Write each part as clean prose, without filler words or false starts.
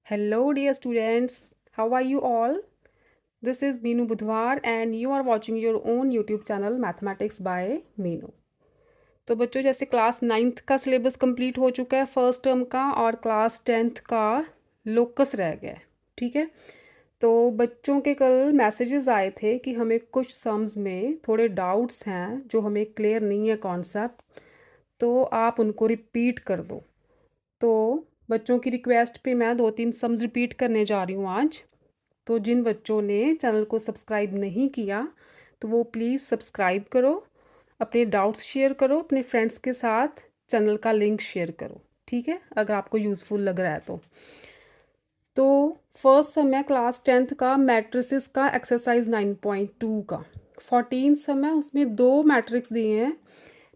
Hello, dear students. How are you all? This is Meenu Budhwar and you are watching your own YouTube channel Mathematics by Meenu. तो बच्चों जैसे class 9th का syllabus complete हो चुका है first term का और class 10th का लोकस रह गया है। ठीक है, तो बच्चों के कल मैसेजेस आए थे कि हमें कुछ सम्स में थोड़े डाउट्स हैं जो हमें क्लियर नहीं है कॉन्सेप्ट, तो आप उनको रिपीट कर दो। तो बच्चों की रिक्वेस्ट पे मैं 2-3 सम्स रिपीट करने जा रही हूँ आज। तो जिन बच्चों ने चैनल को सब्सक्राइब नहीं किया तो वो प्लीज़ सब्सक्राइब करो, अपने डाउट्स शेयर करो, अपने फ्रेंड्स के साथ चैनल का लिंक शेयर करो। ठीक है, अगर आपको यूज़फुल लग रहा है तो फर्स्ट सम है क्लास 10th का मैट्रिसेस का एक्सरसाइज 9.2 का 14 सम है। उसमें दो मैट्रिक्स दिए हैं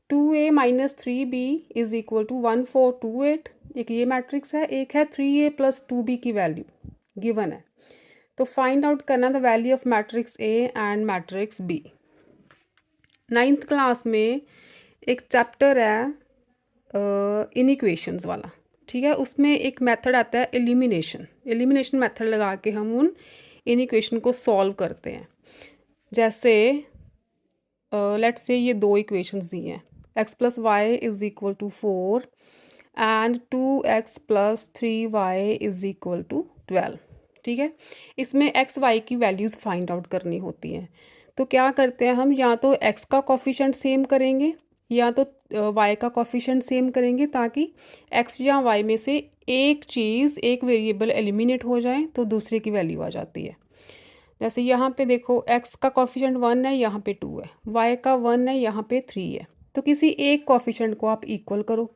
2a minus 3b is equal to 1428। एक ये मैट्रिक्स है, एक है 3a प्लस 2b की वैल्यू गिवन है। तो फाइंड आउट करना the value of matrix A and matrix B. 9th class में एक चैप्टर है इनइक्वेशंस वाला। ठीक है, उसमें एक मेथड आता है एलिमिनेशन मेथड लगा के हम उन इनइक्वेशन को सॉल्व करते हैं। जैसे लेट्स से ये दो इक्वेशंस दी हैं, x plus y is equal to 4 and 2x plus 3y is equal to 12। ठीक है, इसमें x y की वैल्यूज़ फाइंड आउट करनी होती हैं। तो क्या करते हैं हम, या तो x का कॉफिशेंट सेम करेंगे या तो y का कॉफिशेंट सेम करेंगे ताकि x या y में से एक चीज़ एक वेरिएबल एलिमिनेट हो जाए तो दूसरे की वैल्यू आ जाती है। जैसे यहाँ पे देखो x का कॉफिशेंट 1 है, यहाँ पे 2 है, y का 1 है, यहाँ पे 3 है। तो किसी एक कॉफिशेंट को आप इक्वल करो।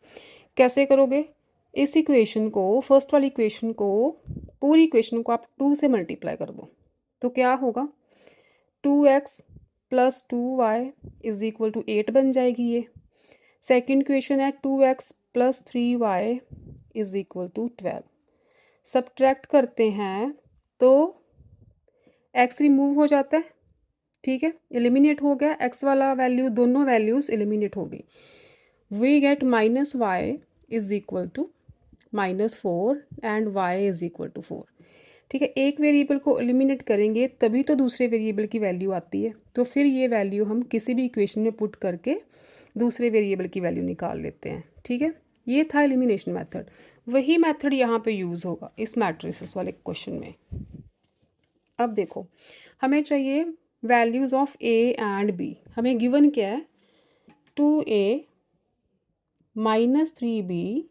कैसे करोगे, इस इक्वेशन को, फर्स्ट वाली इक्वेशन को, पूरी इक्वेशन को आप 2 से मल्टीप्लाई कर दो। तो क्या होगा, 2x plus 2y is equal to 8 बन जाएगी ये। सेकेंड इक्वेशन है 2x plus 3y is equal to 12। Subtract करते हैं तो x रिमूव हो जाता है। ठीक है, एलिमिनेट हो गया x वाला वैल्यू, दोनों वैल्यूज़ एलिमिनेट हो गई। We get minus y is equal to -4 and y is equal to 4। ठीक है, एक वेरिएबल को एलिमिनेट करेंगे तभी तो दूसरे वेरिएबल की वैल्यू आती है। तो फिर ये वैल्यू हम किसी भी इक्वेशन में पुट करके दूसरे वेरिएबल की वैल्यू निकाल लेते हैं। ठीक है, ये था एलिमिनेशन मेथड। वही मेथड यहाँ पे यूज़ होगा इस मैट्रिसेस वाले क्वेश्चन में। अब देखो, हमें चाहिए values of A and B. हमें गिवन क्या है, 2a minus 3b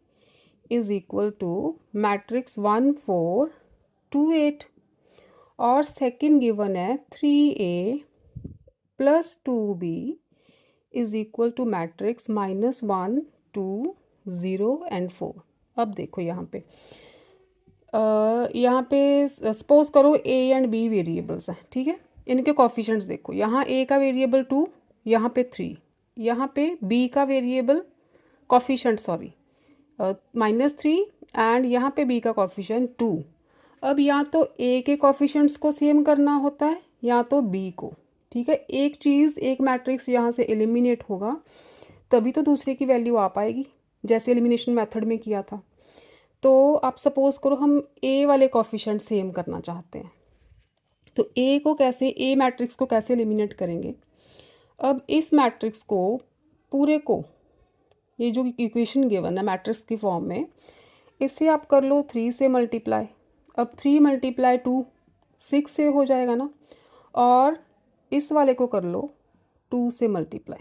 is equal to matrix 1 4 2 8। और सेकंड गिवन है 3a plus 2b is equal to matrix -1 2 0 and 4। अब देखो यहाँ पे सपोज करो a एंड b वेरिएबल्स हैं। ठीक है, इनके कॉफिशेंट्स देखो, यहाँ a का वेरिएबल 2, यहाँ पे 3, यहाँ पे b का वेरिएबल कॉफिशेंट -3 एंड यहाँ पे b का कॉफिशेंट 2। अब या तो a के कॉफिशेंट्स को सेम करना होता है या तो b को। ठीक है, एक चीज़, एक मैट्रिक्स यहाँ से एलिमिनेट होगा तभी तो दूसरे की वैल्यू आ पाएगी, जैसे एलिमिनेशन मेथड में किया था। तो आप सपोज करो हम a वाले कॉफिशेंट सेम करना चाहते हैं, तो a मैट्रिक्स को कैसे एलिमिनेट करेंगे। अब इस मैट्रिक्स को पूरे को, ये जो इक्वेशन गिवन है मैट्रिक्स की फॉर्म में, इससे आप कर लो 3 से मल्टीप्लाई। अब 3 मल्टीप्लाई 2 6 से हो जाएगा ना, और इस वाले को कर लो 2 से मल्टीप्लाई।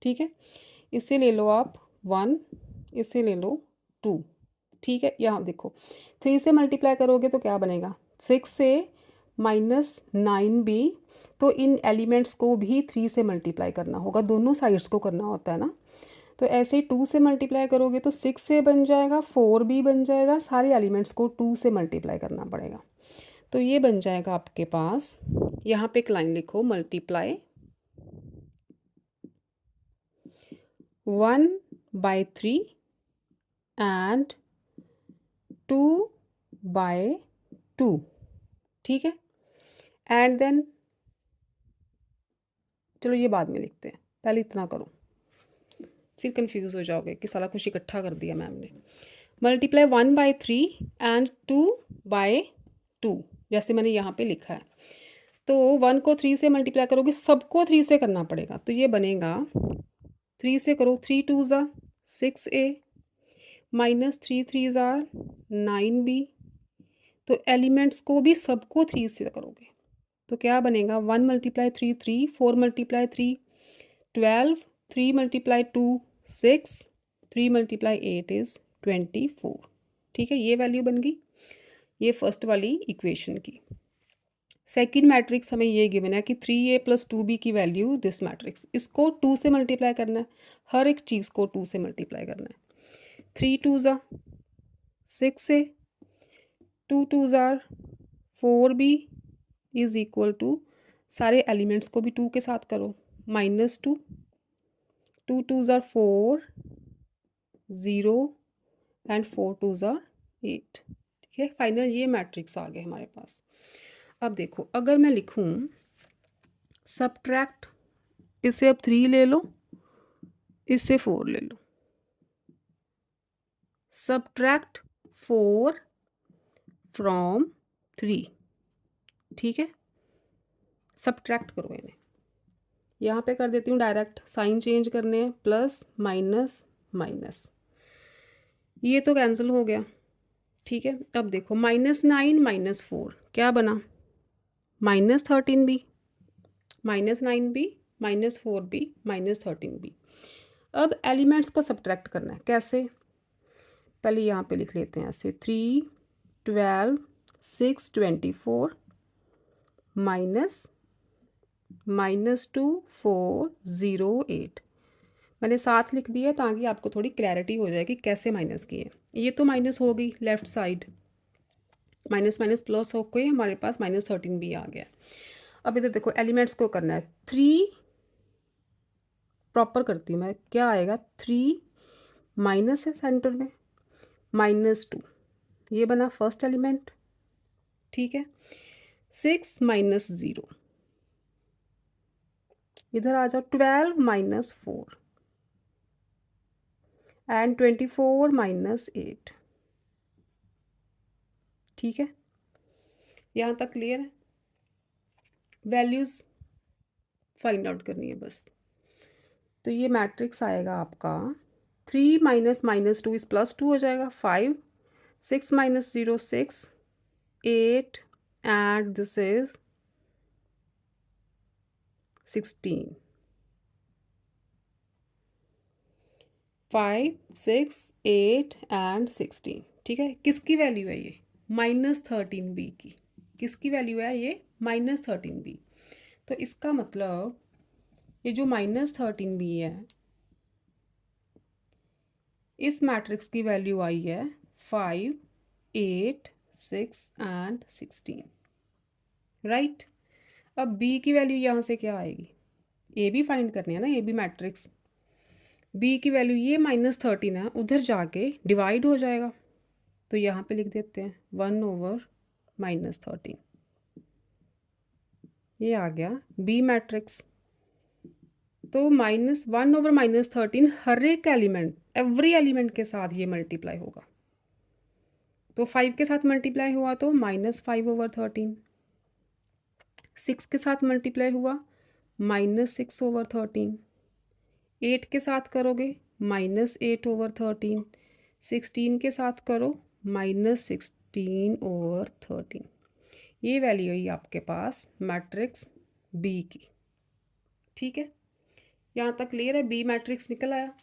ठीक है, इससे ले लो आप 1, इससे ले लो 2। ठीक है, यहाँ देखो 3 से मल्टीप्लाई करोगे तो क्या बनेगा, 6 से -9b। तो इन एलिमेंट्स को भी 3 से मल्टीप्लाई करना होगा, दोनों साइड्स को करना होता है ना। तो ऐसे ही 2 से मल्टीप्लाई करोगे तो 6 से बन जाएगा, 4 भी बन जाएगा, सारे एलिमेंट्स को 2 से मल्टीप्लाई करना पड़ेगा। तो ये बन जाएगा आपके पास, यहाँ पे एक लाइन लिखो, मल्टीप्लाई 1/3 एंड 2/2। ठीक है, एंड देन चलो ये बाद में लिखते हैं, पहले इतना करो, फिर कंफ्यूज हो जाओगे कि सारा कुछ इकट्ठा कर दिया मैम ने। मल्टीप्लाई 1/3 एंड बाय 2, जैसे मैंने यहाँ पे लिखा है। तो 1 को 3 से मल्टीप्लाई करोगे, सबको 3 से करना पड़ेगा, तो ये बनेगा 3 से करो, 3 2 ज़ा 6a माइनस 3 3 ज़ा 9b। तो एलिमेंट्स को भी सबको 3 से करोगे तो क्या बनेगा, 1 multiply 3 3, 4 multiply 3 12, 3 multiply 2 6, 3 multiply 8 is 24। ठीक है, ये वैल्यू बन गई ये फर्स्ट वाली इक्वेशन की। सेकंड मैट्रिक्स हमें ये गिवन है कि 3a प्लस 2b की वैल्यू दिस मैट्रिक्स, इसको 2 से मल्टीप्लाई करना है, हर एक चीज़ को 2 से मल्टीप्लाई करना है। 3 2 ज़ा 6a, 2 2 ज़ा 4b इज़ इक्वल टू, सारे एलिमेंट्स को भी 2 के साथ करो, -2, 2 2 ज़ा 4 0 एंड 4 2 ज़ा 8। ठीक है, फाइनल ये मैट्रिक्स आ गए हमारे पास। अब देखो, अगर मैं लिखूं सबट्रैक्ट, इससे अब 3 ले लो, इससे 4 ले लो, सबट्रैक्ट 4 फ्रॉम 3। ठीक है, सबट्रैक्ट करो इन्हें, यहाँ पे कर देती हूँ डायरेक्ट, साइन चेंज करने हैं, प्लस माइनस माइनस, ये तो कैंसिल हो गया। ठीक है, अब देखो -9 -4 क्या बना, -13b, -9b -4b -13b। अब एलिमेंट्स को सब्ट्रैक्ट करना है, कैसे, पहले यहाँ पे लिख लेते हैं ऐसे, 3 12 6 24 -2 4 0 8। मैंने साथ लिख दिया ताकि आपको थोड़ी क्लैरिटी हो जाए कि कैसे माइनस किए। ये तो माइनस हो गई left side, minus minus plus हो गए, हमारे पास -13b आ गया। अब इधर देखो एलिमेंट्स को करना है, 3 प्रॉपर करती हूँ मैं, क्या आएगा, 3 माइनस है सेंटर में, -2, ये बना फर्स्ट एलिमेंट। ठीक है, 6 -0, इधर आ जाओ, 12 -4 एंड 24 -8। ठीक है, यहाँ तक क्लियर है, वैल्यूज़ फाइंड आउट करनी है बस। तो ये मैट्रिक्स आएगा आपका, 3 -2 इस +2 हो जाएगा, 5 6 -0 6 8 एंड दिस इज 16, 5 6 8 एंड 16। ठीक है, किसकी वैल्यू है ये, -13b की, किसकी वैल्यू है ये, -13b। तो इसका मतलब ये जो -13b है, इस मैट्रिक्स की वैल्यू आई है 5 8 6 एंड 16। राइट, अब b की वैल्यू यहाँ से क्या आएगी, ए भी फाइंड करनी है ना, ए बी मैट्रिक्स, b की वैल्यू ये -13 है, उधर जाके डिवाइड हो जाएगा, तो यहाँ पे लिख देते हैं 1/-13, ये आ गया b मैट्रिक्स। तो -1/-13 हर एक एलिमेंट, एवरी एलिमेंट के साथ ये मल्टीप्लाई होगा, तो 5 के साथ मल्टीप्लाई हुआ तो -5/13, 6 के साथ मल्टीप्लाई हुआ -6/13, 8 के साथ करोगे -8/13, 16 के साथ करो -16/13। ये वैल्यू है आपके पास मैट्रिक्स बी की। ठीक है, यहाँ तक क्लियर है, बी मैट्रिक्स निकल आया।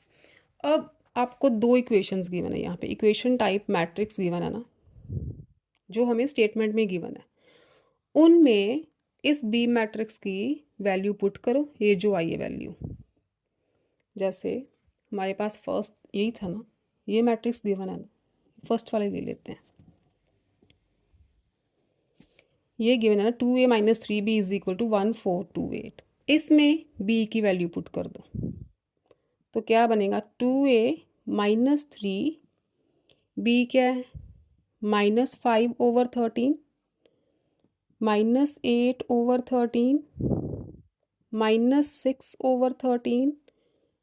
अब आपको दो इक्वेशंस गिवन है, यहाँ पे इक्वेशन टाइप मैट्रिक्स गिवन है ना, जो हमें स्टेटमेंट में गिवन है, उनमें इस बी मैट्रिक्स की वैल्यू पुट करो, ये जो आई है वैल्यू, जैसे हमारे पास फर्स्ट यही था ना, ये मैट्रिक्स गिवन है ना, फर्स्ट वाले ले लेते हैं, ये गिवन है ना, 2a - 3b is equal to 1 4 2 8। इसमें b की वैल्यू पुट कर दो, तो क्या बनेगा, 2a - 3, b क्या है, -5/13, -8/13, -6/13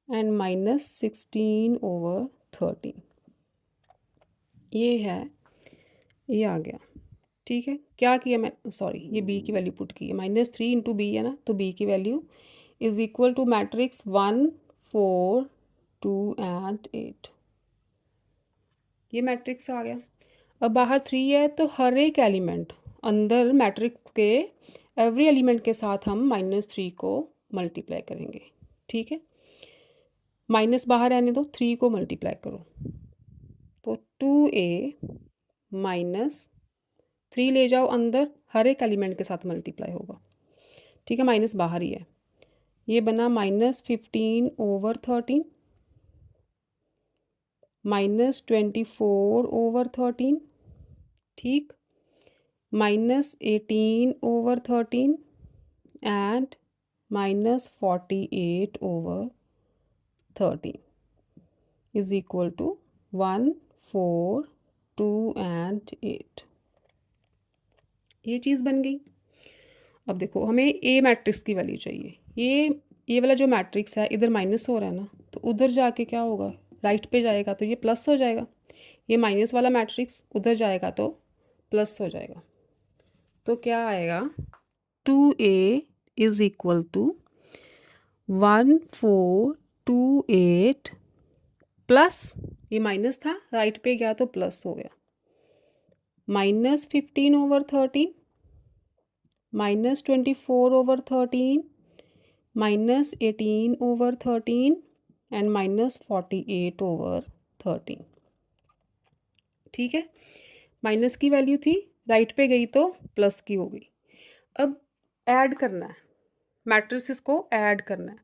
एंड -16/13। ये है, ये आ गया। ठीक है, क्या किया मैं, सॉरी ये बी की वैल्यू पुट की है, -3 इंटू बी है ना, तो बी की value is equal to matrix 1 4 2 and 8। ये मैट्रिक्स आ गया। अब बाहर 3 है तो हर एक एलिमेंट अंदर मैट्रिक्स के एवरी एलिमेंट के साथ हम -3 को मल्टीप्लाई करेंगे। ठीक है, माइनस बाहर आने दो, 3 को मल्टीप्लाई करो तो 2a माइनस 3 ले जाओ अंदर, हर एक एलिमेंट के साथ मल्टीप्लाई होगा। ठीक है, माइनस बाहर ही है, ये बना -15/13 -24/13, ठीक, -18/13 and -48/13 is equal to 1 4 2 and 8। ये चीज़ बन गई। अब देखो हमें ए मैट्रिक्स की वैल्यू चाहिए। ये वाला जो मैट्रिक्स है इधर माइनस हो रहा है ना, तो उधर जाके क्या होगा, राइट पे जाएगा तो ये प्लस हो जाएगा। ये माइनस वाला मैट्रिक्स उधर जाएगा तो प्लस हो जाएगा। तो क्या आएगा, 2a is equal to 1428 plus, ये माइनस था राइट पे गया तो प्लस हो गया, -15/13 -24/13 -18/13 एंड -48/13। ठीक है, माइनस की वैल्यू थी, राइट पे गई तो प्लस की हो गई। अब ऐड करना है, मैट्रिसेस को ऐड करना है।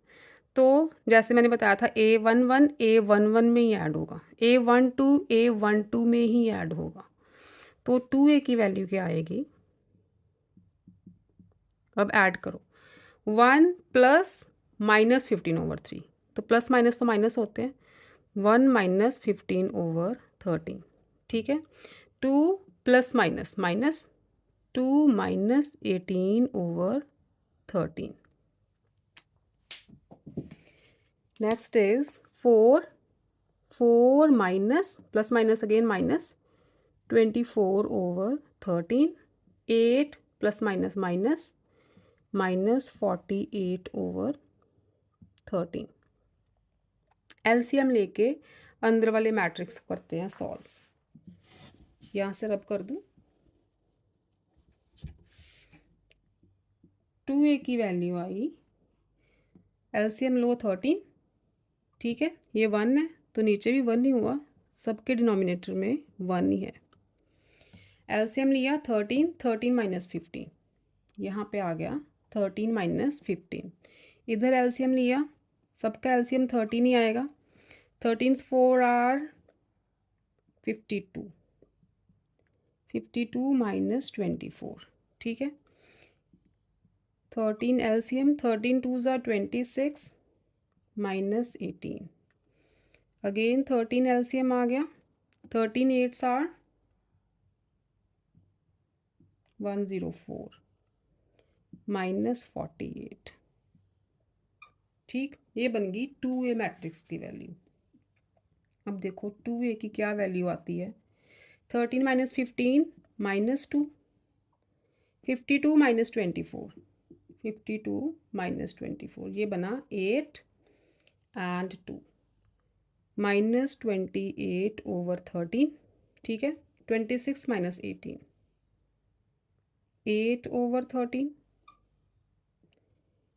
तो जैसे मैंने बताया था A11 A11 में ही ऐड होगा, A12 A12 में ही ऐड होगा। तो 2a की वैल्यू क्या आएगी, अब ऐड करो, 1 प्लस -15/3, तो प्लस माइनस तो माइनस होते हैं, 1 -15/13। ठीक है, 2 plus minus minus 2 -18/13। Next is 4 minus plus minus again -24/13, 8 plus minus -48/13। LCM लेके अंदर वाले मैट्रिक्स करते हैं सॉल्व। यहाँ से रब कर दूँ, 2a की वैल्यू आई, एलसीएम लो 13, ठीक है, ये 1 है तो नीचे भी 1 ही हुआ, सबके डिनोमिनेटर में 1 ही है। एलसीएम लिया 13, 13 माइनस 15, यहाँ पे आ गया 13 माइनस 15। इधर एलसीएम लिया, सबका एलसीएम 13 ही आएगा, 13 4 आर 52, 52 माइनस 24। ठीक है, 13 LCM, 13 2s are 26 minus 18, again 13 LCM आ गया, 13 8s आर 104 माइनस 48। ठीक, ये बन गई 2a मैट्रिक्स की वैल्यू। अब देखो 2a की क्या वैल्यू आती है, 13 माइनस 15 -2, 52 माइनस 24, 52 माइनस 24, ये बना 8 एंड 2, -28/13। ठीक है, 26 माइनस 18, 8/13।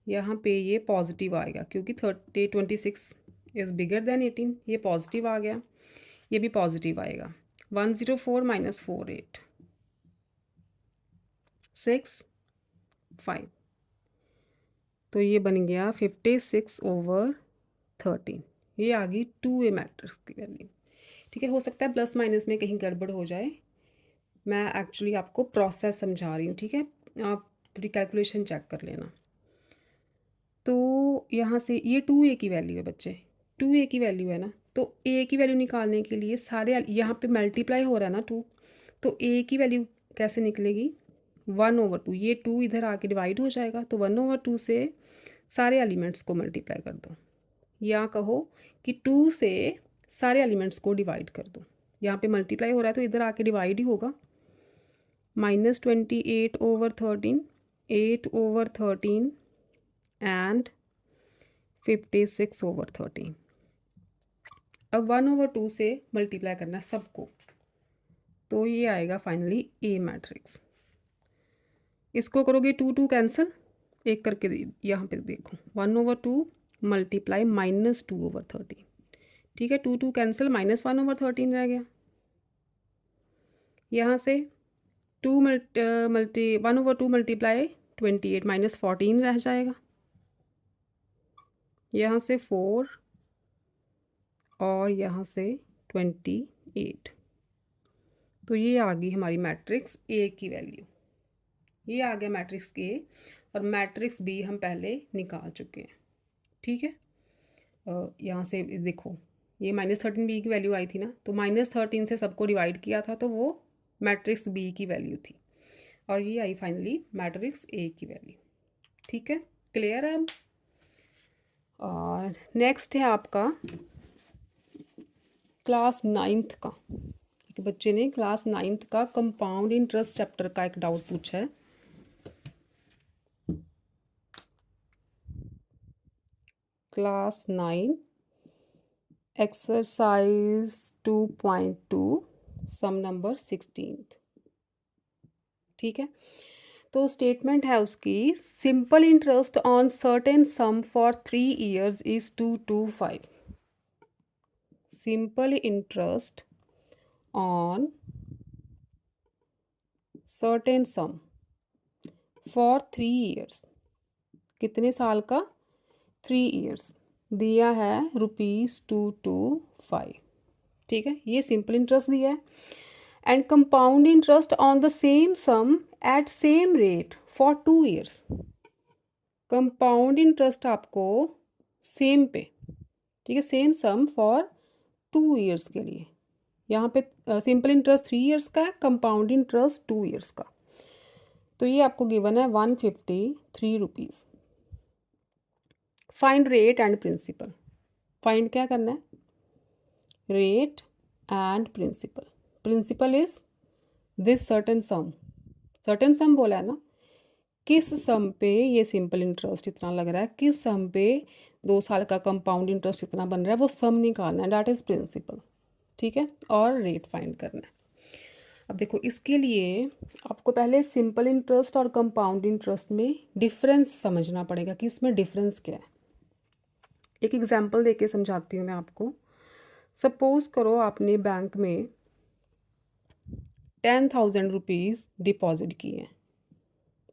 यहाँ पे ये पॉजिटिव आएगा क्योंकि 26 इज़ बिगर देन 18, ये पॉजिटिव आ गया, ये भी पॉजिटिव आएगा, 104 माइनस 48 6 5, तो ये बन गया 56/13। ये आ गई 2a मैट्रिक्स की वैल्यू। ठीक है, हो सकता है प्लस माइनस में कहीं गड़बड़ हो जाए, मैं एक्चुअली आपको प्रोसेस समझा रही हूँ। ठीक है, आप थोड़ी कैलकुलेशन चेक कर लेना। तो यहाँ से ये 2a की वैल्यू है बच्चे, 2a की वैल्यू है ना, तो a की वैल्यू निकालने के लिए सारे यहाँ पे मल्टीप्लाई हो रहा है ना 2, तो a की वैल्यू कैसे निकलेगी, 1/2, ये 2 इधर आके डिवाइड हो जाएगा, तो 1/2 से सारे एलिमेंट्स को मल्टीप्लाई कर दो, या कहो कि 2 से सारे एलिमेंट्स को डिवाइड कर दो। यहाँ पे मल्टीप्लाई हो रहा है तो इधर आके डिवाइड ही होगा, -28/13, 8/13 एंड 56/13। अब 1/2 से मल्टीप्लाई करना है सबको, तो ये आएगा फाइनली ए मैट्रिक्स। इसको करोगे 2 कैंसिल, एक करके यहाँ पे देखो 1/2 मल्टीप्लाई -2/13। ठीक है, 2 कैंसिल, -1/13 रह गया। यहाँ से 1/2 मल्टीप्लाई 28 -14 रह जाएगा। यहाँ से 4 और यहाँ से 28। तो ये आ गई हमारी मैट्रिक्स ए की वैल्यू। ये आ गया मैट्रिक्स ए, और मैट्रिक्स बी हम पहले निकाल चुके हैं। ठीक है, यहाँ से देखो ये -13 बी की वैल्यू आई थी ना, तो -13 से सबको डिवाइड किया था, तो वो मैट्रिक्स बी की वैल्यू थी, और ये आई फाइनली मैट्रिक्स ए की वैल्यू। ठीक है, क्लियर है अब। और नेक्स्ट है आपका क्लास 9th का। एक बच्चे ने क्लास 9th का कंपाउंड इंटरेस्ट चैप्टर का एक डाउट पूछा है। क्लास 9 एक्सरसाइज 2.2 सम नंबर 16। ठीक है, तो स्टेटमेंट है उसकी, simple interest on certain sum for 3 years is 225। Simple interest on certain sum for 3 years, कितने साल का? 3 years, दिया है ₹225। ठीक है, ये सिंपल इंटरेस्ट दिया है। And compound interest on the same sum at same rate for 2 years। Compound interest आपको सेम पे, ठीक है, सेम सम फॉर 2 years के लिए। यहाँ पे सिंपल इंटरेस्ट 3 years का है, कंपाउंड इंटरेस्ट 2 years का। तो ये आपको गिवन है 153 rupees. Find rate and principal. Find क्या करना है? Rate and principal. Principal is this certain sum. Certain sum बोला है ना, किस सम पे ये सिंपल इंटरेस्ट इतना लग रहा है, किस सम पे 2 साल का कंपाउंड इंटरेस्ट इतना बन रहा है, वो सम निकालना है, दैट इज प्रिंसिपल। ठीक है, और रेट फाइंड करना है। अब देखो, इसके लिए आपको पहले सिंपल इंटरेस्ट और कंपाउंड इंटरेस्ट में डिफरेंस समझना पड़ेगा कि इसमें डिफरेंस क्या है। एक एग्जांपल देके समझाती हूँ मैं आपको। सपोज करो आपने बैंक में 10,000 रुपीज़ डिपॉजिट किए हैं।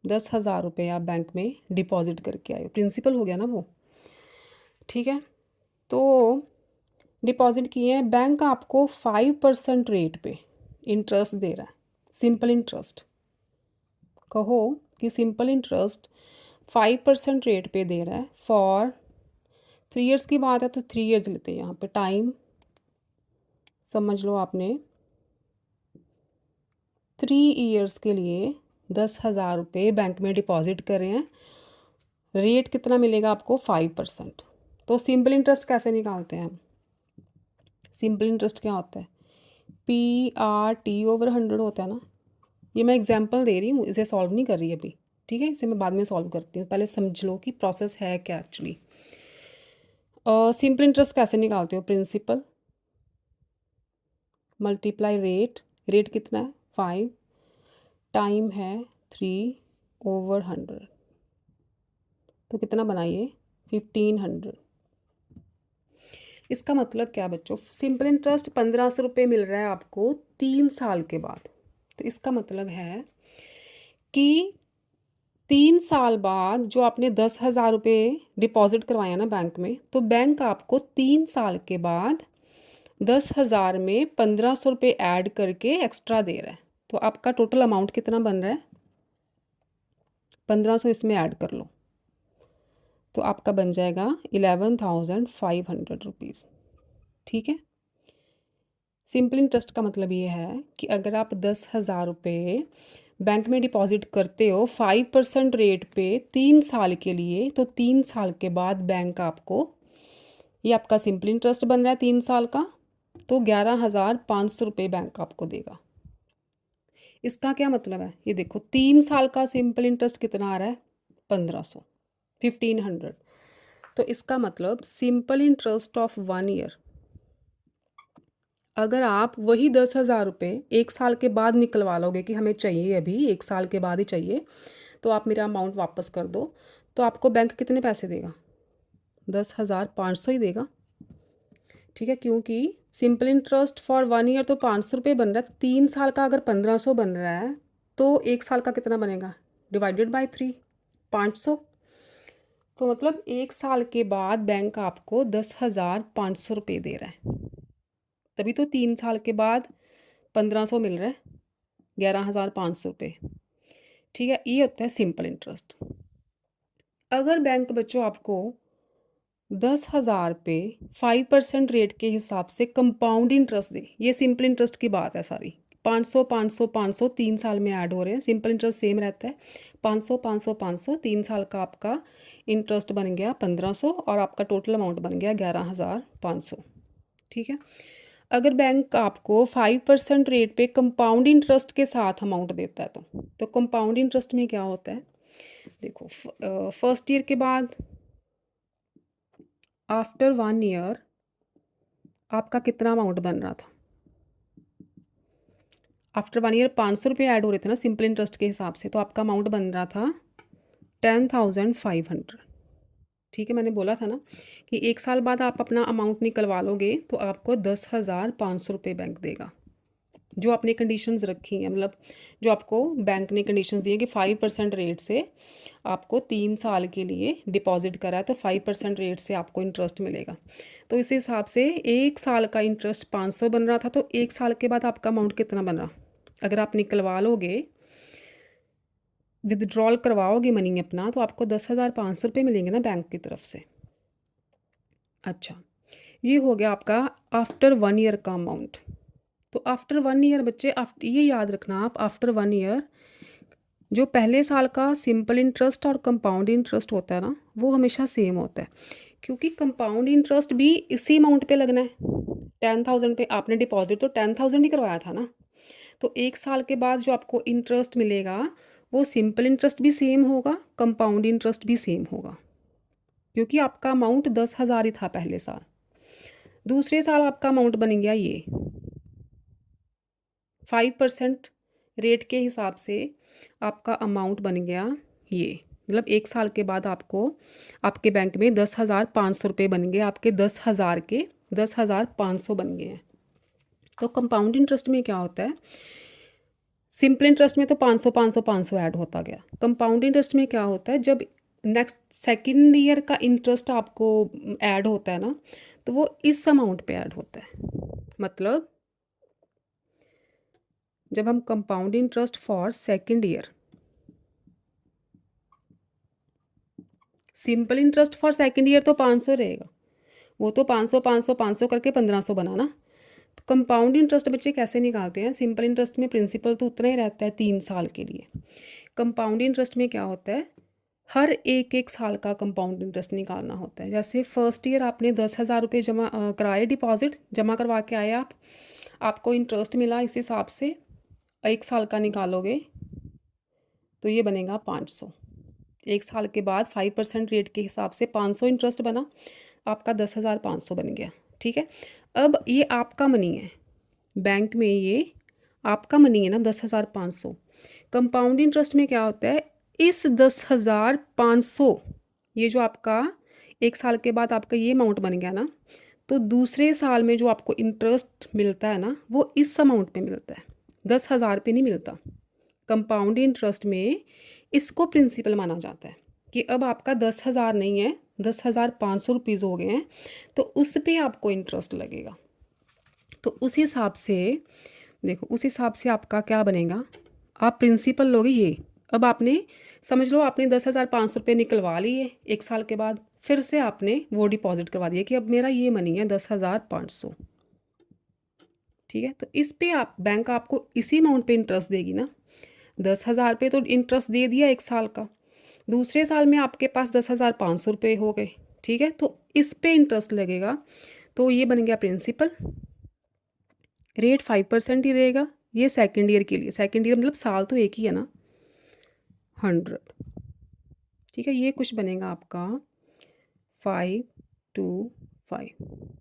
10,000 रुपये आप बैंक में डिपॉजिट करके आए हो, प्रिंसिपल हो गया ना वो। ठीक है, तो डिपॉजिट किए हैं, बैंक आपको 5% रेट पे इंटरेस्ट दे रहा है। सिंपल इंटरेस्ट कहो कि सिंपल इंटरेस्ट 5% रेट पे दे रहा है फॉर 3 years की बात है, तो 3 years लेते हैं यहाँ पे। टाइम समझ लो आपने 3 years के लिए 10,000 रुपये बैंक में डिपॉजिट कर रहे हैं। रेट कितना मिलेगा आपको? 5%। तो सिंपल इंटरेस्ट कैसे निकालते हैं हम? सिंपल इंटरेस्ट क्या होता है? PRT/100 होता है ना। ये मैं एग्जांपल दे रही हूँ, इसे सॉल्व नहीं कर रही अभी। ठीक है, इसे मैं बाद में सॉल्व करती हूँ, पहले समझ लो कि प्रोसेस है क्या एक्चुअली। सिंपल इंटरेस्ट कैसे निकालते हो? Principal multiply rate. रेट कितना है? 5। टाइम है 3/100, तो कितना बनाइए? 1500। इसका मतलब क्या बच्चों? सिंपल इंटरेस्ट 1500 रुपये मिल रहा है आपको 3 साल के बाद। तो इसका मतलब है कि 3 साल बाद जो आपने 10,000 रुपये डिपॉजिट करवाया ना बैंक में, तो बैंक आपको 3 साल के बाद 10,000 में 1500 रुपये ऐड करके एक्स्ट्रा दे रहा है। तो आपका टोटल अमाउंट कितना बन रहा है? 1500 इसमें ऐड कर लो, तो आपका बन जाएगा 11,500 रुपीज़। ठीक है, सिंपल इंटरेस्ट का मतलब ये है कि अगर आप 10,000 रुपये बैंक में डिपॉजिट करते हो 5% रेट पे 3 साल के लिए, तो 3 साल के बाद बैंक आपको, ये आपका सिंपल इंटरेस्ट बन रहा है 3 साल का, तो 11,500 रुपये बैंक आपको देगा। इसका क्या मतलब है, ये देखो 3 साल का सिंपल इंटरेस्ट कितना आ रहा है, 1500, 1500। तो इसका मतलब सिंपल इंटरेस्ट ऑफ 1 ईयर, अगर आप वही 10,000 रुपये 1 साल के बाद निकलवा लोगे कि हमें चाहिए अभी 1 साल के बाद ही चाहिए, तो आप मेरा अमाउंट वापस कर दो, तो आपको बैंक कितने पैसे देगा, 10,500 ही देगा। ठीक है, क्योंकि सिंपल इंटरेस्ट फॉर 1 ईयर तो 500 रुपये बन रहा है, 3 साल का अगर 1500 बन रहा है तो 1 साल का कितना बनेगा, डिवाइडेड बाय 3, 500। तो मतलब 1 साल के बाद बैंक आपको 10,500 रुपये दे रहा है, तभी तो 3 साल के बाद 1500 मिल रहा है, 11,500 रुपये। ठीक है, ये होता है सिंपल इंटरेस्ट। अगर बैंक बच्चों आपको 10,000 पे 5% रेट के हिसाब से कंपाउंड इंटरेस्ट दे, ये सिंपल इंटरेस्ट की बात है सारी, 500 500 500 3 साल में ऐड हो रहे हैं, सिंपल इंटरेस्ट सेम रहता है, 500 500 500 3 साल का आपका इंटरेस्ट बन गया 1500 और आपका टोटल अमाउंट बन गया 11,500। ठीक है, अगर बैंक आपको 5% रेट पे कंपाउंड इंटरेस्ट के साथ अमाउंट देता है तो कंपाउंड इंटरेस्ट में क्या होता है, देखो फर्स्ट ईयर के बाद आफ्टर 1 ईयर आपका कितना अमाउंट बन रहा था, आफ्टर 1 ईयर 500 रुपये ऐड हो रहे थे ना सिंपल इंटरेस्ट के हिसाब से, तो आपका अमाउंट बन रहा था 10,500। ठीक है, मैंने बोला था ना कि 1 साल बाद आप अपना अमाउंट निकलवा लोगे तो आपको 10,500 रुपये बैंक देगा, जो आपने कंडीशंस रखी हैं, मतलब जो आपको बैंक ने कंडीशंस दी हैं कि 5% रेट से आपको 3 साल के लिए डिपॉजिट करा है तो 5% रेट से आपको इंटरेस्ट मिलेगा। तो इस हिसाब से 1 साल का इंटरेस्ट 500 बन रहा था, तो 1 साल के बाद आपका अमाउंट कितना बन रहा, अगर आप निकलवा लोगे, विदड्रॉल करवाओगे मनी अपना, तो आपको 10,500 रुपये मिलेंगे ना बैंक की तरफ से। अच्छा, ये हो गया आपका आफ्टर 1 ईयर का अमाउंट। तो आफ्टर 1 ईयर बच्चे, ये याद रखना आप, आफ्टर 1 ईयर जो पहले साल का सिंपल इंटरेस्ट और कंपाउंड इंटरेस्ट होता है ना, वो हमेशा सेम होता है, क्योंकि कंपाउंड इंटरेस्ट भी इसी अमाउंट पे लगना है। 10,000 पे आपने डिपॉजिट तो 10,000 ही करवाया था ना, तो 1 साल के बाद जो आपको इंटरेस्ट मिलेगा वो सिंपल इंटरेस्ट भी सेम होगा, कंपाउंड इंटरेस्ट भी सेम होगा, क्योंकि आपका अमाउंट 10,000 ही था पहले साल। दूसरे साल आपका अमाउंट बन गया ये 5% रेट के हिसाब से आपका अमाउंट बन गया ये, मतलब 1 साल के बाद आपको आपके बैंक में 10,500 रुपये बन गए, आपके 10,000 के 10,500 बन गए हैं। तो कंपाउंड इंटरेस्ट में क्या होता है, सिंपल इंटरेस्ट में तो 500 500 500 ऐड होता गया, कंपाउंड इंटरेस्ट में क्या होता है, जब नेक्स्ट सेकेंड ईयर का इंटरेस्ट आपको ऐड होता है ना, तो वो इस अमाउंट पे ऐड होता है। मतलब जब हम compound interest for second year, simple interest for second year तो 500 रहेगा, वो तो 500 500 500 करके 1500 बना ना। तो कंपाउंड इंटरेस्ट बच्चे कैसे निकालते हैं, सिंपल इंटरेस्ट में प्रिंसिपल तो उतना ही रहता है 3 साल के लिए, कंपाउंड इंटरेस्ट में क्या होता है, हर एक एक साल का कंपाउंड इंटरेस्ट निकालना होता है। जैसे फर्स्ट ईयर आपने 10,000 रुपये जमा कराए, डिपॉजिट जमा करवा के आए आप, आपको इंटरेस्ट मिला, इस हिसाब से 1 साल का निकालोगे तो ये बनेगा 500। 1 साल के बाद 5% रेट के हिसाब से 500 इंटरेस्ट बना, आपका 10,500 बन गया। ठीक है, अब ये आपका मनी है, बैंक में ये आपका मनी है ना 10,500। कंपाउंड इंटरेस्ट में क्या होता है, इस 10,500, ये जो आपका 1 साल के बाद आपका ये अमाउंट बन गया ना, तो दूसरे साल में जो आपको इंटरेस्ट मिलता है ना, वो इस अमाउंट पे मिलता है, 10,000 पे नहीं मिलता। कंपाउंड इंटरेस्ट में इसको प्रिंसिपल माना जाता है कि अब आपका 10,000 नहीं है, 10,500 रुपीज़ हो गए हैं, तो उस पे आपको इंटरेस्ट लगेगा। तो उस हिसाब से देखो, उस हिसाब से आपका क्या बनेगा, आप प्रिंसिपल लोगे ये, अब आपने समझ लो आपने 10,500 रुपये निकलवा लिए 1 साल के बाद, फिर से आपने वो डिपॉजिट करवा दिया कि अब मेरा ये मनी है 10,500। ठीक है, तो इस पे आप बैंक आपको इसी अमाउंट पे इंटरेस्ट देगी ना, 10,000 पे तो इंटरेस्ट दे दिया 1 साल का, दूसरे साल में आपके पास 10,500 रुपये हो गए। ठीक है, तो इस पे इंटरेस्ट लगेगा, तो ये बन गया प्रिंसिपल, रेट 5% ही रहेगा, ये सेकेंड ईयर के लिए, सेकेंड ईयर मतलब साल तो एक ही है ना, 100, ठीक है। ये कुछ बनेगा आपका 525,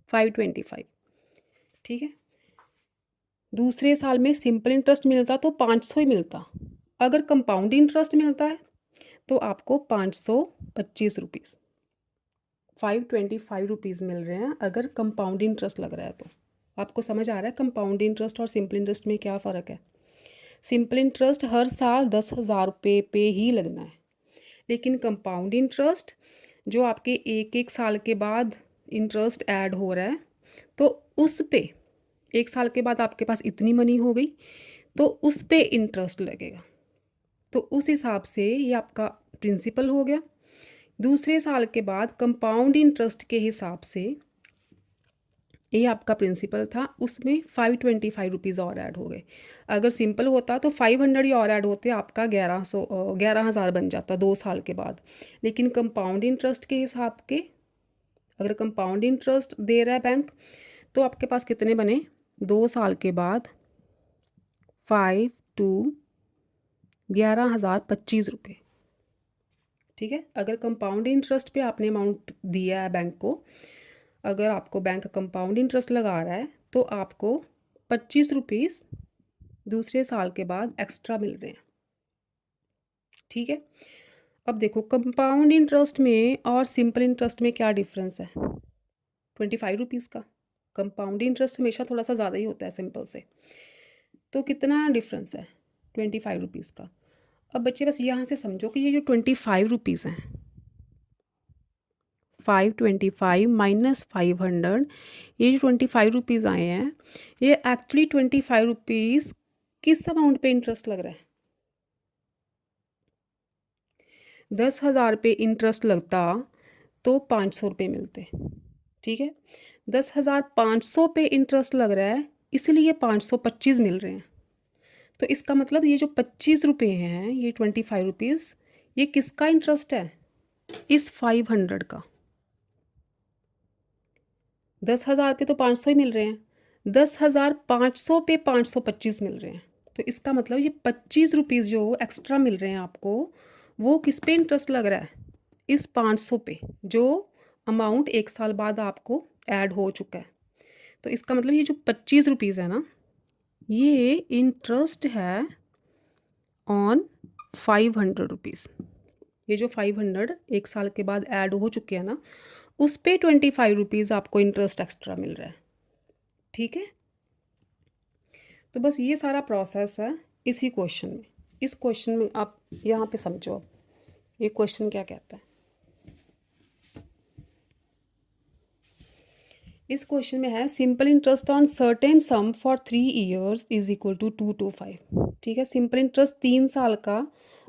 525, ठीक है। दूसरे साल में सिंपल इंटरेस्ट मिलता तो 500 ही मिलता, अगर कंपाउंड इंटरेस्ट मिलता है तो आपको 525 रुपीज़, 525 मिल रहे हैं अगर कंपाउंड इंटरेस्ट लग रहा है तो। आपको समझ आ रहा है कंपाउंड इंटरेस्ट और सिंपल इंटरेस्ट में क्या फ़र्क है? सिंपल इंटरेस्ट हर साल 10,000 रुपये पे ही लगना है, लेकिन कंपाउंड इंटरेस्ट जो आपके एक एक साल के बाद इंटरेस्ट ऐड हो रहा है, तो उस पे एक साल के बाद आपके पास इतनी मनी हो गई तो उस पे इंटरेस्ट लगेगा, तो उस हिसाब से ये आपका प्रिंसिपल हो गया। दूसरे साल के बाद कंपाउंड इंटरेस्ट के हिसाब से ये आपका प्रिंसिपल था, उसमें 525 और ऐड हो गए। अगर सिंपल होता तो 500 ही और ऐड होते, आपका 11,000 बन जाता 2 साल के बाद। लेकिन कंपाउंड इंटरेस्ट के हिसाब के, अगर कंपाउंड इंटरेस्ट दे रहा है बैंक, तो आपके पास कितने बने 2 साल के बाद 5 टू 11,025 रुपये, ठीक है। अगर कंपाउंड इंटरेस्ट पे आपने अमाउंट दिया है बैंक को, अगर आपको बैंक कंपाउंड इंटरेस्ट लगा रहा है तो आपको 25 रुपीज़ दूसरे साल के बाद एक्स्ट्रा मिल रहे हैं, ठीक है। अब देखो कंपाउंड इंटरेस्ट में और सिंपल इंटरेस्ट में क्या डिफरेंस है, 25 रुपीज़ का। कंपाउंड इंटरेस्ट हमेशा थोड़ा सा ज़्यादा ही होता है सिंपल से, तो कितना डिफरेंस है 25 रुपीज़ का। अब बच्चे बस यहाँ से समझो कि ये जो 25 रुपीज़ हैं, 525 माइनस 500, ये जो 25 रुपीज़ आए हैं, ये एक्चुअली 25 रुपीज़ किस अमाउंट पे इंटरेस्ट लग रहा है? 10,000 पे इंटरेस्ट लगता तो 500 रुपये मिलते, ठीक है। 10,500 पे इंटरेस्ट लग रहा है, इसलिए 525 मिल रहे हैं। तो इसका मतलब ये जो 25 रुपये हैं, ये 25 रुपीज़, ये किसका इंटरेस्ट है? इस 500 का। 10,000 पे तो 500 ही मिल रहे हैं, 10,500 पे 525 मिल रहे हैं। तो इसका मतलब ये 25 रुपीज़ जो एक्स्ट्रा मिल रहे हैं आपको, वो किस पे इंटरेस्ट लग रहा है? इस 500 पे, जो अमाउंट एक साल बाद आपको ऐड हो चुका है। तो इसका मतलब ये जो 25 रुपीज़ है ना, ये इंटरेस्ट है ऑन 500 रुपीज़। ये जो 500 एक साल के बाद ऐड हो चुके हैं ना, उस पे 25 रुपीज़ आपको इंटरेस्ट एक्स्ट्रा मिल रहा है, ठीक है। तो बस ये सारा प्रोसेस है इसी क्वेश्चन में। इस क्वेश्चन में आप यहाँ पे समझो अब ये क्वेश्चन क्या कहता है। इस क्वेश्चन में है simple interest on certain sum for 3 years is equal to 225, ठीक है। सिंपल इंटरेस्ट 3 साल का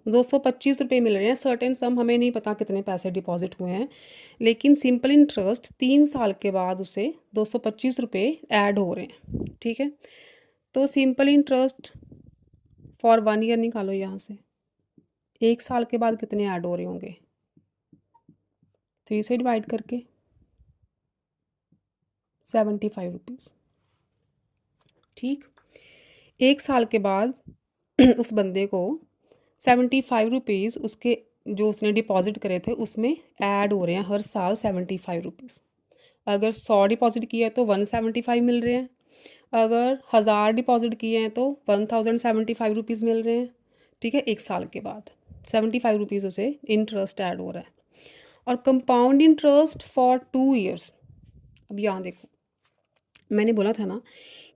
225 रुपये मिल रहे हैं। सर्टेन सम हमें नहीं पता कितने पैसे डिपॉजिट हुए हैं, लेकिन सिंपल इंटरेस्ट 3 साल के बाद उसे 225 रुपये ऐड हो रहे हैं, ठीक है। तो सिंपल इंटरेस्ट फॉर 1 ईयर निकालो यहाँ से, एक साल के बाद कितने ऐड हो रहे होंगे, 3 से डिवाइड करके 75 रुपीज़, ठीक। एक साल के बाद उस बंदे को 75 रुपीज़ उसके जो उसने डिपॉजिट करे थे उसमें ऐड हो रहे हैं हर साल 75 रुपीज़। अगर 100 डिपॉजिट किया है तो 175 मिल रहे हैं, अगर 1000 डिपॉजिट किए हैं तो 1075 रुपीज़ मिल रहे हैं, ठीक है। एक साल के बाद 75 रुपीज़ उसे इंटरेस्ट ऐड हो रहा है। और कंपाउंड इंटरेस्ट फॉर 2 ईयर्स, अब यहाँ देखो मैंने बोला था ना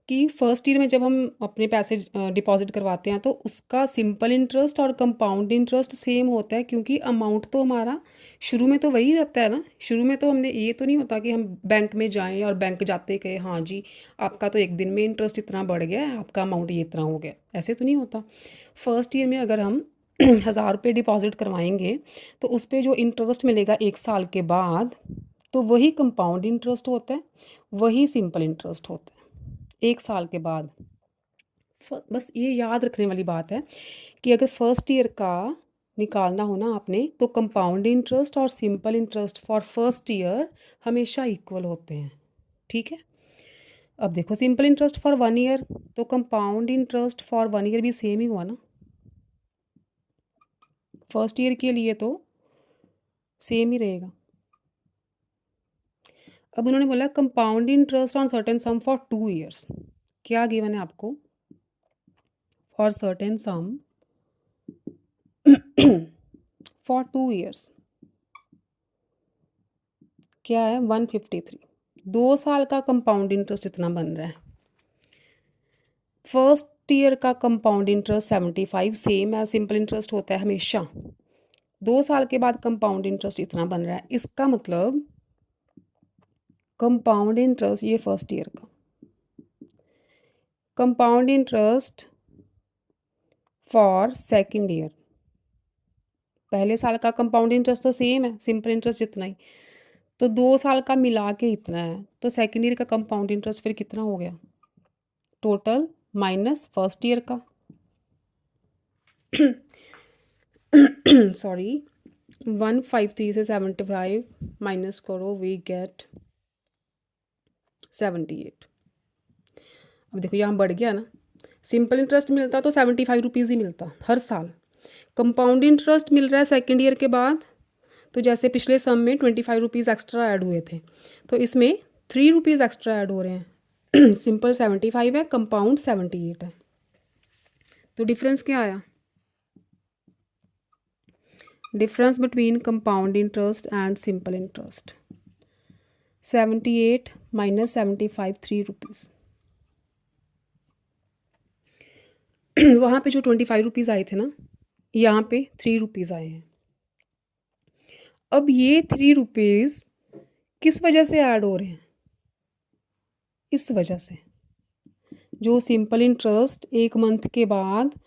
कि फर्स्ट ईयर में जब हम अपने पैसे डिपॉजिट करवाते हैं तो उसका सिंपल इंटरेस्ट और कंपाउंड इंटरेस्ट सेम होता है, क्योंकि अमाउंट तो हमारा शुरू में तो वही रहता है ना। शुरू में तो हमने ये तो नहीं होता कि हम बैंक में जाएं और बैंक जाते कहे हाँ जी आपका तो एक दिन में इंटरेस्ट इतना बढ़ गया है, आपका अमाउंट ये इतना हो गया, ऐसे तो नहीं होता। फर्स्ट ईयर में अगर हम 1,000 रुपये डिपॉजिट करवाएंगे तो उस पर जो इंटरेस्ट मिलेगा एक साल के बाद, तो वही कंपाउंड इंटरेस्ट होता है, वही सिंपल इंटरेस्ट होता है एक साल के बाद। बस ये याद रखने वाली बात है कि अगर फर्स्ट ईयर का निकालना हो ना आपने, तो कंपाउंड इंटरेस्ट और simple interest for first year हमेशा इक्वल होते हैं, ठीक है। अब देखो सिंपल इंटरेस्ट फॉर 1 ईयर, तो कंपाउंड इंटरेस्ट फॉर 1 ईयर भी सेम ही हुआ ना, फर्स्ट ईयर के लिए तो सेम ही रहेगा। अब उन्होंने बोला compound interest on certain sum for 2 years. क्या गिवन है आपको? For certain sum for 2 years क्या है? 153। 2 साल का कंपाउंड इंटरेस्ट इतना बन रहा है। फर्स्ट ईयर का कंपाउंड इंटरेस्ट 75 सेम है, सिंपल इंटरेस्ट होता है हमेशा। 2 साल के बाद कंपाउंड इंटरेस्ट इतना बन रहा है, इसका मतलब कंपाउंड इंटरेस्ट, ये फर्स्ट ईयर का compound interest for second year, पहले साल का कंपाउंड इंटरेस्ट तो सेम है, सिंपल इंटरेस्ट जितना ही, तो 2 साल का मिला के इतना है, तो सेकंड ईयर का कंपाउंड इंटरेस्ट फिर कितना हो गया? टोटल माइनस फर्स्ट ईयर का सॉरी 153 से 75 माइनस करो, वी गेट 78। अब देखो यहाँ बढ़ गया ना, सिंपल इंटरेस्ट मिलता तो 75 रुपीज़ ही मिलता हर साल। कंपाउंड इंटरेस्ट मिल रहा है सेकेंड ईयर के बाद, तो जैसे पिछले सम में 25 रुपीज़ एक्स्ट्रा ऐड हुए थे, तो इसमें 3 रुपीज़ एक्स्ट्रा ऐड हो रहे हैं। सिंपल 75 है, कंपाउंड 78 है, तो डिफरेंस क्या आया? Difference between compound interest and simple interest 78 minus 75 3 rupees. वहाँ पे जो 25 रुपीज़ आए थे ना, यहाँ पे 3 रुपीज़ आए हैं। अब ये 3 रुपीज़ किस वजह से ऐड हो रहे हैं? इस वजह से जो सिंपल इंटरेस्ट 1 मंथ के बाद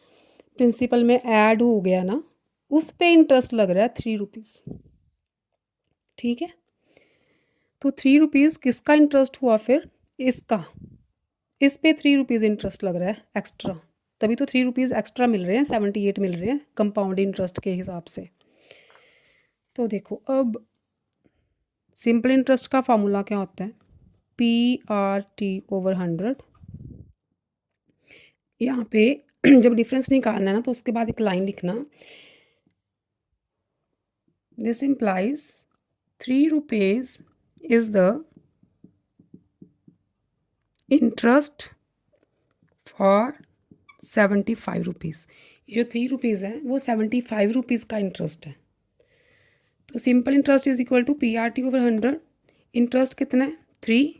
प्रिंसिपल में ऐड हो गया ना, उस पे इंटरेस्ट लग रहा है 3 रुपीज़। ठीक है, तो 3 रुपीज़ किसका इंटरेस्ट हुआ फिर? इसका, इस पे 3 रुपीज़ इंटरेस्ट लग रहा है एक्स्ट्रा, तभी तो 3 रुपीज़ एक्स्ट्रा मिल रहे हैं, 78 मिल रहे हैं कंपाउंड इंटरेस्ट के हिसाब से। तो देखो अब सिंपल इंटरेस्ट का फॉर्मूला क्या होता है? PRT/100। यहाँ पे जब डिफरेंस निकालना है ना, तो उसके बाद एक लाइन लिखना, this implies 3 rupees is the interest for 75 rupees. ये जो 3 रुपीज़ है वो 75 रुपीज़ का इंटरेस्ट है। तो simple interest is equal to PRT/100। Interest कितना है? 3।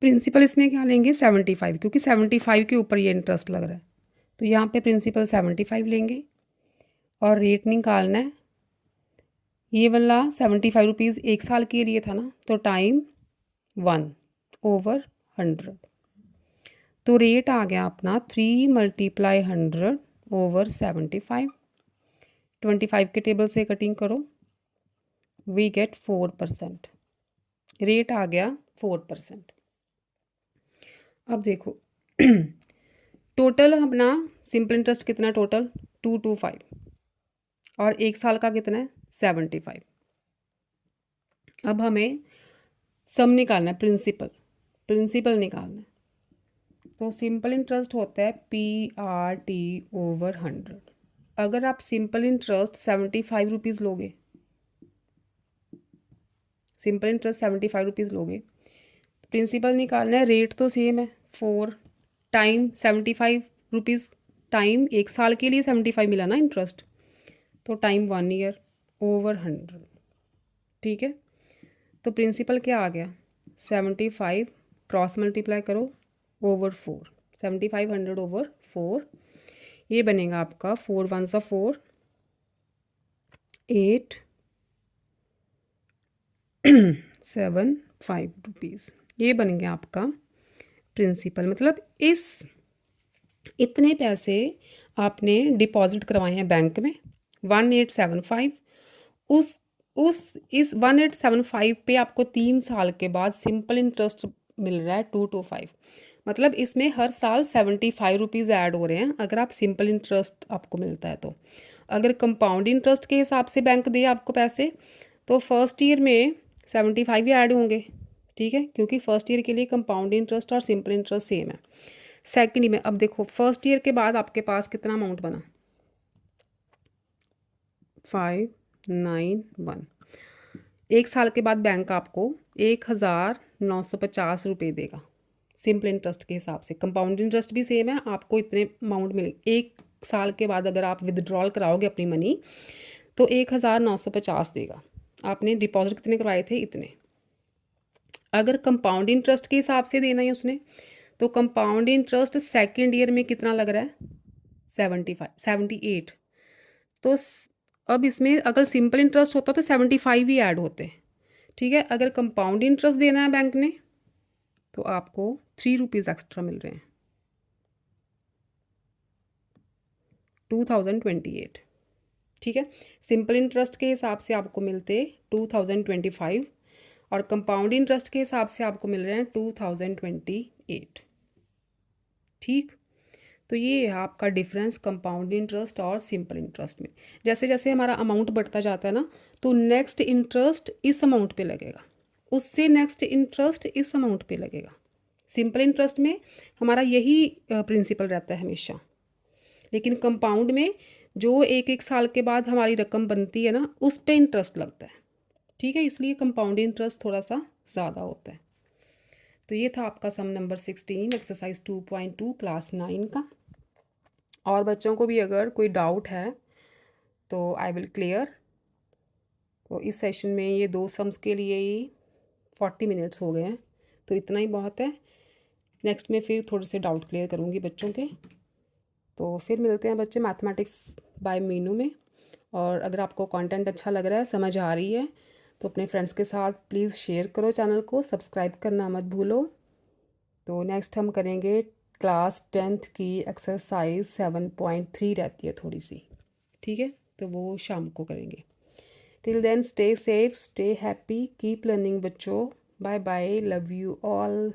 प्रिंसिपल इसमें क्या लेंगे? 75, क्योंकि 75 के ऊपर ये इंटरेस्ट लग रहा है, तो यहाँ पे प्रिंसिपल 75 लेंगे और रेट निकालना है। ये वाला 75 रुपीज़ 1 साल के लिए था ना, तो टाइम 1/100, तो रेट आ गया अपना 3 × 100/75। 25 के टेबल से कटिंग करो, वी गेट 4%। रेट आ गया 4%। अब देखो टोटल अपना सिंपल इंटरेस्ट कितना? टोटल 225, और 1 साल का कितना है? 75। अब हमें सम निकालना है, प्रिंसिपल निकालना है। तो सिंपल इंटरेस्ट होता है PRT/100। अगर आप सिंपल इंटरेस्ट 75 रुपीज़ लोगे, सिंपल इंटरेस्ट 75 रुपीज़ लोगे, प्रिंसिपल निकालना है, रेट तो सेम है 4 टाइम 75 रुपीज़, टाइम 1 साल के लिए 75 मिला ना इंटरेस्ट, तो टाइम 1 ईयर ओवर 100। ठीक है, तो प्रिंसिपल क्या आ गया? 75 क्रॉस मल्टीप्लाई करो ओवर 4, 75 100/4, ये बनेगा आपका 4 1 4 8 7 5 रुपीज़। ये बन गया आपका प्रिंसिपल। मतलब इतने पैसे आपने डिपॉजिट करवाए हैं बैंक में 1875, इस 1875 पे आपको 3 साल के बाद सिंपल इंटरेस्ट मिल रहा है 225। मतलब इसमें हर साल 75 रुपीज़ ऐड हो रहे हैं, अगर आप सिंपल इंटरेस्ट आपको मिलता है तो। अगर कंपाउंड इंटरेस्ट के हिसाब से बैंक दे आपको पैसे, तो फर्स्ट ईयर में 75 ही ऐड होंगे, ठीक है, क्योंकि फर्स्ट ईयर के लिए कंपाउंड इंटरेस्ट और सिंपल इंटरेस्ट सेम है। सेकेंड ईयर में अब देखो फर्स्ट ईयर के बाद आपके पास कितना अमाउंट बना, 591। एक साल के बाद बैंक आपको 1950 रुपये देगा सिंपल इंटरेस्ट के हिसाब से। कंपाउंड इंटरेस्ट भी सेम है, आपको इतने अमाउंट मिलेगी। एक साल के बाद अगर आप विदड्रॉल कराओगे अपनी मनी तो 1950 देगा। आपने डिपॉजिट कितने करवाए थे, इतने। अगर कंपाउंड इंटरेस्ट के हिसाब से देना है उसने, तो कंपाउंड इंटरेस्ट सेकेंड ईयर में कितना लग रहा है, 78। तो अब इसमें अगर सिंपल इंटरेस्ट होता तो 75 ही ऐड होते। ठीक है, अगर कंपाउंड इंटरेस्ट देना है बैंक ने तो आपको 3 रुपीज़ एक्स्ट्रा मिल रहे हैं, 2028। ठीक है, सिंपल इंटरेस्ट के हिसाब से आपको मिलते 2025 और कंपाउंड इंटरेस्ट के हिसाब से आपको मिल रहे हैं 2028। ठीक, तो ये है आपका डिफरेंस कंपाउंड इंटरेस्ट और सिंपल इंटरेस्ट में। जैसे जैसे हमारा अमाउंट बढ़ता जाता है ना, तो नेक्स्ट इंटरेस्ट इस अमाउंट पे लगेगा, उससे नेक्स्ट इंटरेस्ट इस अमाउंट पे लगेगा। सिंपल इंटरेस्ट में हमारा यही प्रिंसिपल रहता है हमेशा, लेकिन कंपाउंड में जो एक एक साल के बाद हमारी रकम बनती है ना, उस पे इंटरेस्ट लगता है। ठीक है, इसलिए कंपाउंड इंटरेस्ट थोड़ा सा ज़्यादा होता है। तो ये था आपका सम नंबर 16 एक्सरसाइज 2.2 क्लास 9 का। और बच्चों को भी अगर कोई डाउट है तो आई विल क्लियर। तो इस सेशन में ये 2 सम्स के लिए ही 40 मिनट्स हो गए हैं, तो इतना ही बहुत है। नेक्स्ट में फिर थोड़े से डाउट क्लियर करूँगी बच्चों के। तो फिर मिलते हैं बच्चे मैथमेटिक्स बाय मीनू में। और अगर आपको कंटेंट अच्छा लग रहा है, समझ आ रही है, तो अपने फ्रेंड्स के साथ प्लीज़ शेयर करो, चैनल को सब्सक्राइब करना मत भूलो। तो नेक्स्ट हम करेंगे क्लास 10th की एक्सरसाइज 7.3 रहती है थोड़ी सी। ठीक है, तो वो शाम को करेंगे। Till then stay safe, stay happy, keep learning बच्चों। Bye bye, love you all.